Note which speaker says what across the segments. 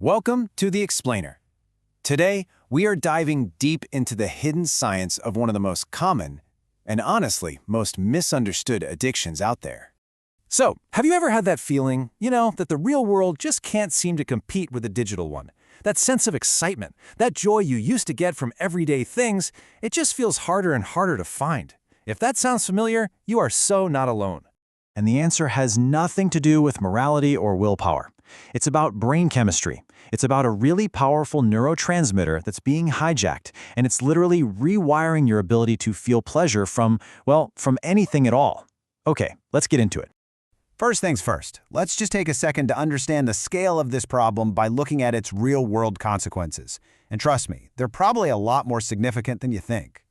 Speaker 1: Welcome to The Explainer. Today, we are diving deep into the hidden science of one of the most common, and honestly, most misunderstood addictions out there. So, have you ever had that feeling, that the real world just can't seem to compete with the digital one? That sense of excitement, that joy you used to get from everyday things, it just feels harder and harder to find. If that sounds familiar, you are so not alone. And the answer has nothing to do with morality or willpower. It's about brain chemistry. It's about a really powerful neurotransmitter that's being hijacked, and it's literally rewiring your ability to feel pleasure from anything at all. Okay, let's get into it.
Speaker 2: First things first, let's just take a second to understand the scale of this problem by looking at its real-world consequences. And trust me, they're probably a lot more significant than you think.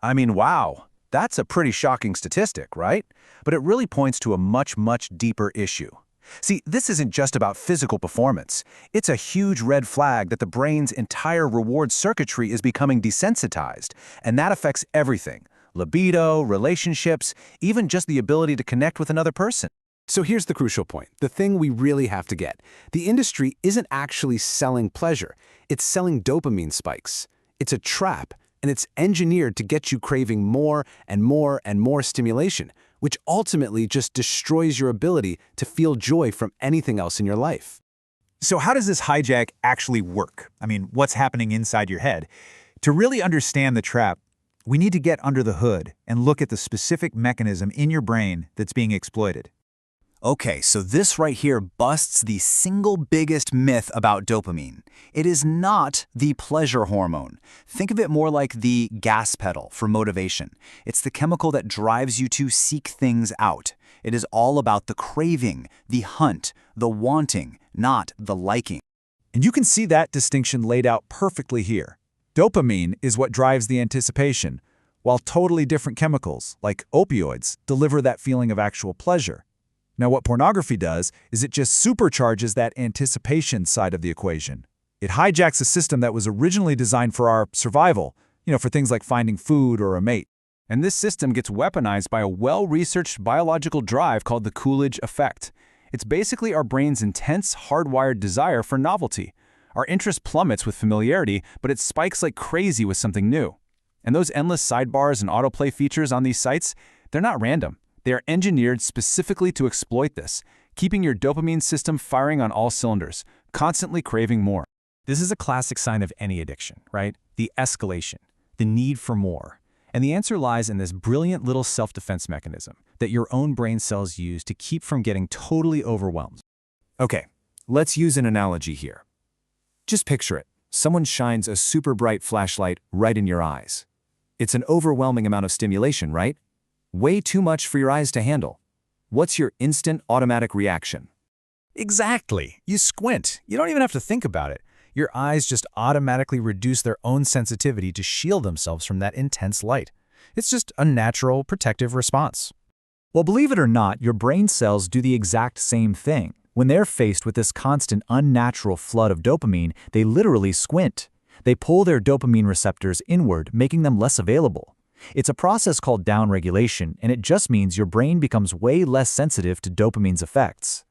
Speaker 1: I mean, wow, that's a pretty shocking statistic, right? But it really points to a much, much deeper issue. See, this isn't just about physical performance. It's a huge red flag that the brain's entire reward circuitry is becoming desensitized, and that affects everything: libido, relationships, even just the ability to connect with another person.
Speaker 3: So here's the crucial point, the thing we really have to get. The industry isn't actually selling pleasure. It's selling dopamine spikes. It's a trap, and it's engineered to get you craving more and more and more stimulation, which ultimately just destroys your ability to feel joy from anything else in your life.
Speaker 4: So how does this hijack actually work? I mean, what's happening inside your head? To really understand the trap, we need to get under the hood and look at the specific mechanism in your brain that's being exploited.
Speaker 5: Okay, so this right here busts the single biggest myth about dopamine. It is not the pleasure hormone. Think of it more like the gas pedal for motivation. It's the chemical that drives you to seek things out. It is all about the craving, the hunt, the wanting, not the liking.
Speaker 4: And you can see that distinction laid out perfectly here. Dopamine is what drives the anticipation, while totally different chemicals, like opioids, deliver that feeling of actual pleasure. Now, what pornography does is it just supercharges that anticipation side of the equation. It hijacks a system that was originally designed for our survival, for things like finding food or a mate.
Speaker 1: And this system gets weaponized by a well-researched biological drive called the Coolidge Effect. It's basically our brain's intense, hardwired desire for novelty. Our interest plummets with familiarity, but it spikes like crazy with something new. And those endless sidebars and autoplay features on these sites, they're not random. They are engineered specifically to exploit this, keeping your dopamine system firing on all cylinders, constantly craving more. This is a classic sign of any addiction, right? The escalation, the need for more. And the answer lies in this brilliant little self-defense mechanism that your own brain cells use to keep from getting totally overwhelmed. Okay, let's use an analogy here. Just picture it. Someone shines a super bright flashlight right in your eyes. It's an overwhelming amount of stimulation, right? Way too much for your eyes to handle. What's your instant automatic reaction? Exactly. You squint. You don't even have to think about it. Your eyes just automatically reduce their own sensitivity to shield themselves from that intense light. It's just a natural protective response.
Speaker 4: Well, believe it or not, your brain cells do the exact same thing. When they're faced with this constant unnatural flood of dopamine, they literally squint. They pull their dopamine receptors inward, making them less available. It's a process called downregulation, and it just means your brain becomes way less sensitive to dopamine's effects.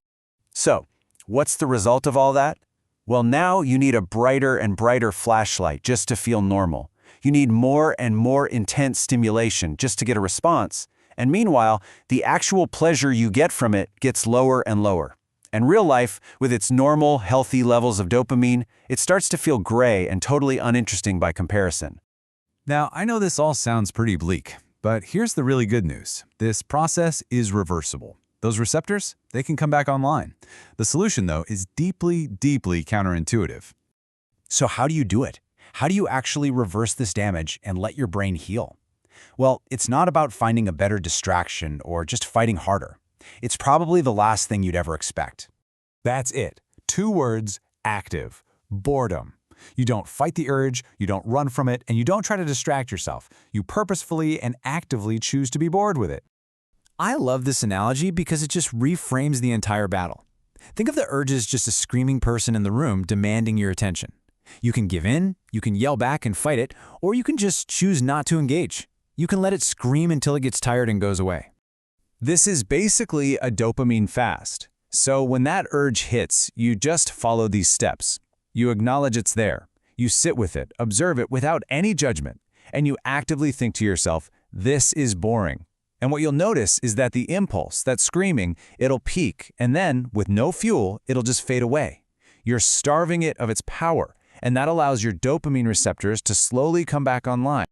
Speaker 1: So, what's the result of all that? Well, now you need a brighter and brighter flashlight just to feel normal. You need more and more intense stimulation just to get a response. And meanwhile, the actual pleasure you get from it gets lower and lower. And real life, with its normal, healthy levels of dopamine, it starts to feel gray and totally uninteresting by comparison.
Speaker 6: Now, I know this all sounds pretty bleak, but here's the really good news. This process is reversible. Those receptors, they can come back online. The solution, though, is deeply, deeply counterintuitive.
Speaker 2: So how do you do it? How do you actually reverse this damage and let your brain heal? Well, it's not about finding a better distraction or just fighting harder. It's probably the last thing you'd ever expect.
Speaker 3: That's it. 2 words, active. Boredom. You don't fight the urge, you don't run from it, and you don't try to distract yourself. You purposefully and actively choose to be bored with it.
Speaker 1: I love this analogy because it just reframes the entire battle. Think of the urge as just a screaming person in the room demanding your attention. You can give in, you can yell back and fight it, or you can just choose not to engage. You can let it scream until it gets tired and goes away. This is basically a dopamine fast. So when that urge hits, you just follow these steps. You acknowledge it's there. You sit with it, observe it without any judgment, and you actively think to yourself, this is boring. And what you'll notice is that the impulse, that screaming, it'll peak, and then, with no fuel, it'll just fade away. You're starving it of its power, and that allows your dopamine receptors to slowly come back online.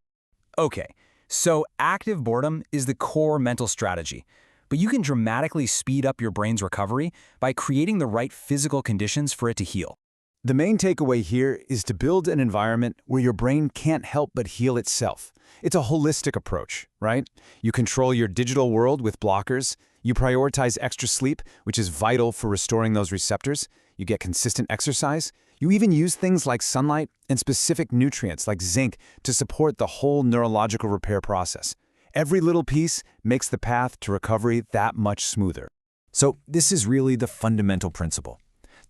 Speaker 5: Okay, so active boredom is the core mental strategy, but you can dramatically speed up your brain's recovery by creating the right physical conditions for it to heal.
Speaker 3: The main takeaway here is to build an environment where your brain can't help but heal itself. It's a holistic approach, right? You control your digital world with blockers. You prioritize extra sleep, which is vital for restoring those receptors. You get consistent exercise. You even use things like sunlight and specific nutrients like zinc to support the whole neurological repair process. Every little piece makes the path to recovery that much smoother.
Speaker 1: So this is really the fundamental principle.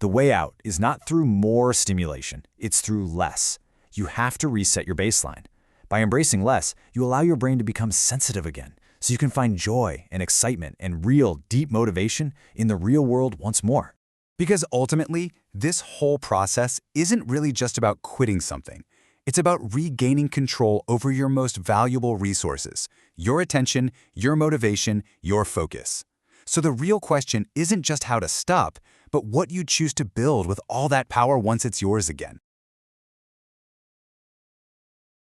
Speaker 1: The way out is not through more stimulation, it's through less. You have to reset your baseline. By embracing less, you allow your brain to become sensitive again, so you can find joy and excitement and real, deep motivation in the real world once more.
Speaker 5: Because ultimately, this whole process isn't really just about quitting something. It's about regaining control over your most valuable resources, your attention, your motivation, your focus. So the real question isn't just how to stop, but what you choose to build with all that power once it's yours again.